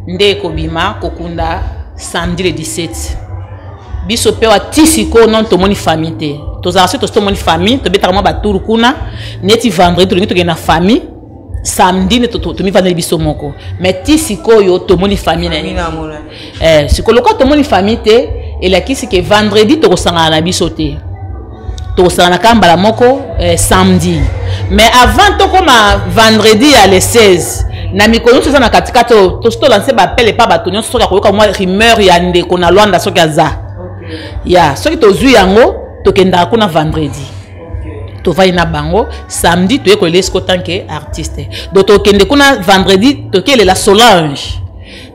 nde ekobima kokunda samedi le 17 biso pe wa tisiko non tomoni famille te tozala se tomoni famille to betaka mo baturu kuna neti vendredi to ngito na famille samedi ne tomi vendredi biso moko mais tisiko yo tomoni famille na sikolo ko tomoni famille te elakisi ke vendredi to kosanga na biso te to sala kambala moko samedi mais avant to koma vendredi à le 16 na mikono to na katika to lancer ba appel pa batonyo soka koyoka moi rumeur ya ndeko na Luanda soki aza ya soki to zui yango to kenda kuna vendredi to vai na bango samedi to yeko lesko tanke artiste donc to kende kuna vendredi to kele la Solange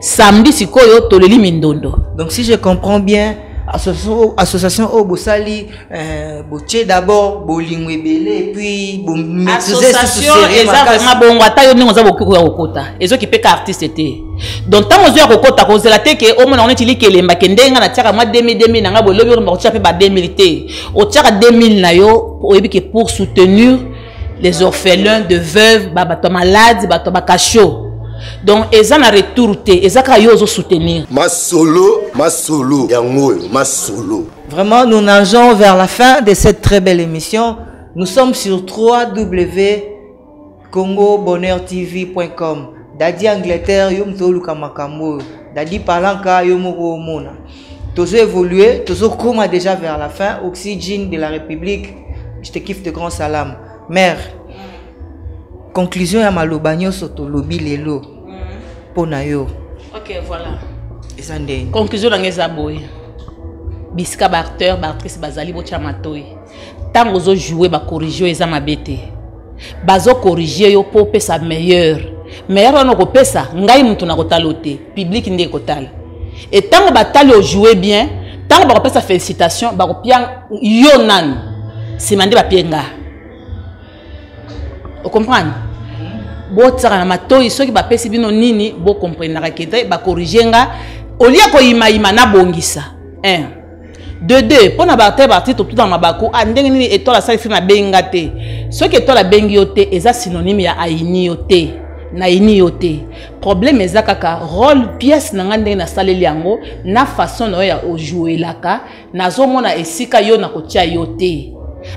samedi sikoyo to leli mindondo. Donc si je comprends bien association Obosali boche d'abord bolingwebele et puis association vraiment bongo ata yo ningo za bokiko ya kokota ezo ki peka artiste te donc tant ozo ya kokota ko zela te ke o mona on etili kelemba ke ndenga na tiaka moi 2000 nanga bo lobi ko tia pe ba 2000 te o tiaka 2000 na yo oyebi ke pour soutenir les orphelins de veuves bato malades bato bakacho. Donc eza na retour te ezaka yo zo soutenir ma solo yango ma solo. Vraiment nous nageons vers la fin de cette très belle émission. Nous sommes sur www.congobonheurtv.com. Dadi Angleterre yo mto luka makambo dadi palanka yo moko mona tozo évoluer tozo koma déjà vers la fin. Oxygène de la République, je te kiffe de grand salam mère. Conclusion ya malobanyo soto lobi lelo pona yo. OK voilà. Ezande. Conclusion na ngeza boy. Bisika ba acteur ba actrice bazali bo cha matoyi. Tango zo jouer ba corriger eza mabete. Bazo corriger yo po pesa meilleur. Meilleur no ko pesa ngai mutu na kotalote. Public ndé kotala. Et tango ba tali o jouer bien, tango ba ko pesa félicitations ba ko pian yo nan. Simande ba pienga. Vous comprenez? Bo tsara na matoyi soki ba pesi bino nini bo comprendre na kete ba corriger nga olia ko ima na bongisa 1 2 pona ba te parti tout dans mabako ndenge nini étoile sa fi na benga te soki étoile bengi yo te eza synonyme ya aini yo te na ini yo te problème eza kaka rôle pièce na nga ndenge na saleli yango na façon no ya o jouer laka nazo mona esika yo na kotia yo te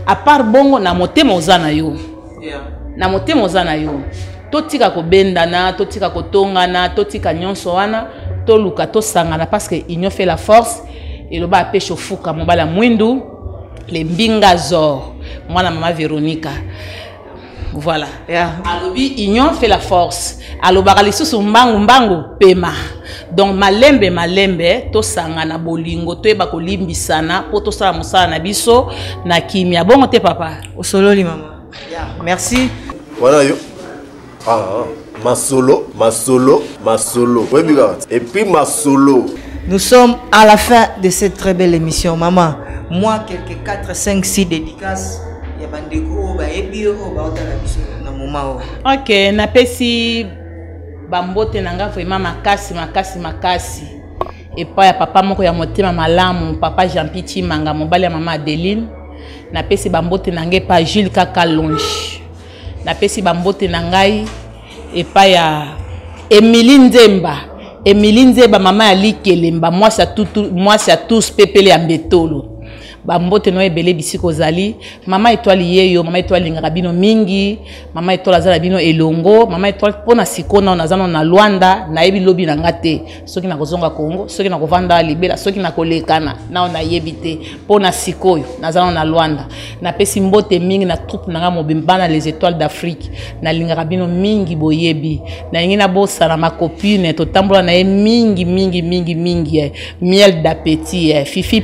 à part bongo na motema ozana yo na motema ozana yo totika ko bendana totika ko tongana totika nyonso wana toluka tosangana parce que union fait la force et le ba pêche au fuka mobala mwindu les mbinga zor mwana mama Véronica voilà alobi union fait la force alobaka lisusu mbangu pema donc malembe tosangana bolingo toyeba kolimbisana po tosala mosala na biso na kimia bongo te papa osololi mama merci voilà yo Masolo. Oui, et puis Masolo. Nous sommes à la fin de cette très belle émission, maman. Moi, quelques 4, 5, 6 dédicaces. Il y a des ok, napesi bambote nanga vraiment makasi. Et pas ya papa moko ya motema malamu, papa Jean-Piti Manga, mobali ya maman Adeline. Napesi bambote nanga pa Jules Kakalonge. Napesi bambote nangai et pas ya Emilie Nzemba mama ya Likelemba moi c'est tous pepele ya Mbetolo bambote no ebele bisiko zali mama étoile yeyo mama étoile lingaka bino mingi mama étoile azala bino elongo mama étoile pona sikona nazana na Luanda na yebi lobi na ngate soki na kozonga Kongo soki na kovanda libela soki na kolekana na na yebite pona sikoyo nazana na Luanda na pesi mbote mingi na troupe nanga mobimbana les étoiles d'Afrique na lingaka bino mingi boyebi na ngina bosa na ma copine to tambola na ye mingi miel d'appétit Fifi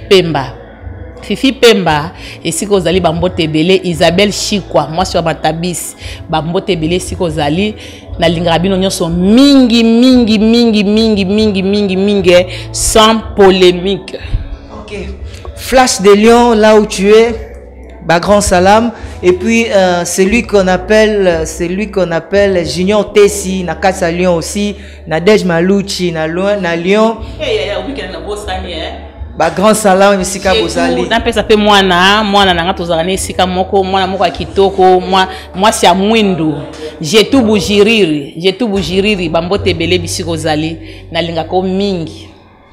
Pemba et siko zali bambote belé Isabelle Chikwa moi sur Matabis bambote belé siko zali na lingaka bino nyonso mingi sans polémique. OK. Flash de Lion là où tu es. Bah grand salam et puis celui qu'on appelle Junior Tessi na Kasa Lion aussi Nadej Maluchi na Lion. Ba grand salam misika bozali na pesa pe mwana nanga tozala ne sika moko mwana moko akitoko moi si a mwindu j'ai tout bujiriri bambote belé bisiko zali na linga ko mingi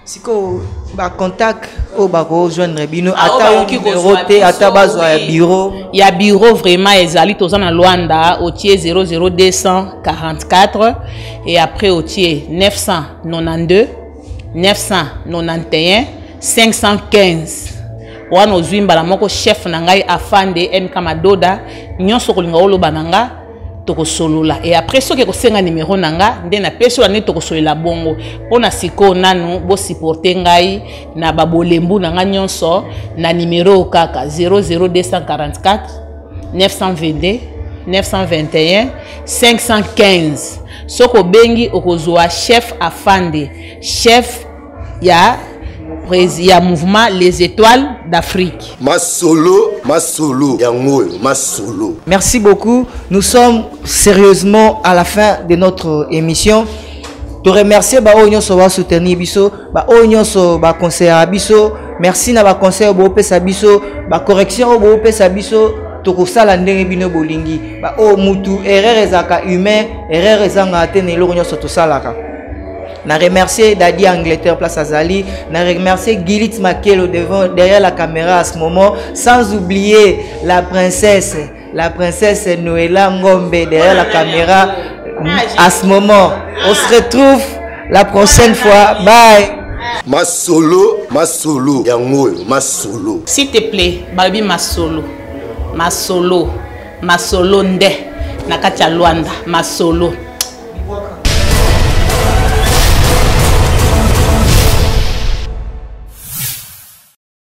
siko ba contact o ba ko joindre bino ata numéro te ata bazwa ya bureau vraiment ezali tozana Luanda au tier 00244 et après au tier 992 991 515 wana ozwimba la moko chef nangai afande MK Madoda nyonso kolinga oloba nanga tokosolola et après soki kosenga numéro nanga nde na peso la tokosolola bongo pona siko nanu bo supporter ngai na babolembu nanga nyonso na numéro kaka 00244 922 921 515 soko bengi okozwa chef afande chef ya mouvement Les Étoiles d'Afrique. Masolo, yangoyo, Masolo. Merci beaucoup. Nous sommes sérieusement à la fin de notre émission. Te remercier ba onyo so va soutenir biso, ba onyo so ba conseiller biso. Merci na ba conseiller bo pesa biso, ba correction bo pesa biso. Toko sala ndenge bino bolingi. Ba o mutu erreur ezaka humain, erreur ezanga atene lo onyo so to salaka. Na remercier Dadi Angleterre Place Azali, na remercier Gilit Makelo derrière la caméra à ce moment, sans oublier la princesse Noëlla Ngombe derrière la caméra à ce moment. On se retrouve la prochaine fois. Bye. Masolo, yangoyo, Masolo. S'il te plaît, Barbie Masolo nde na kati ya Luanda Masolo.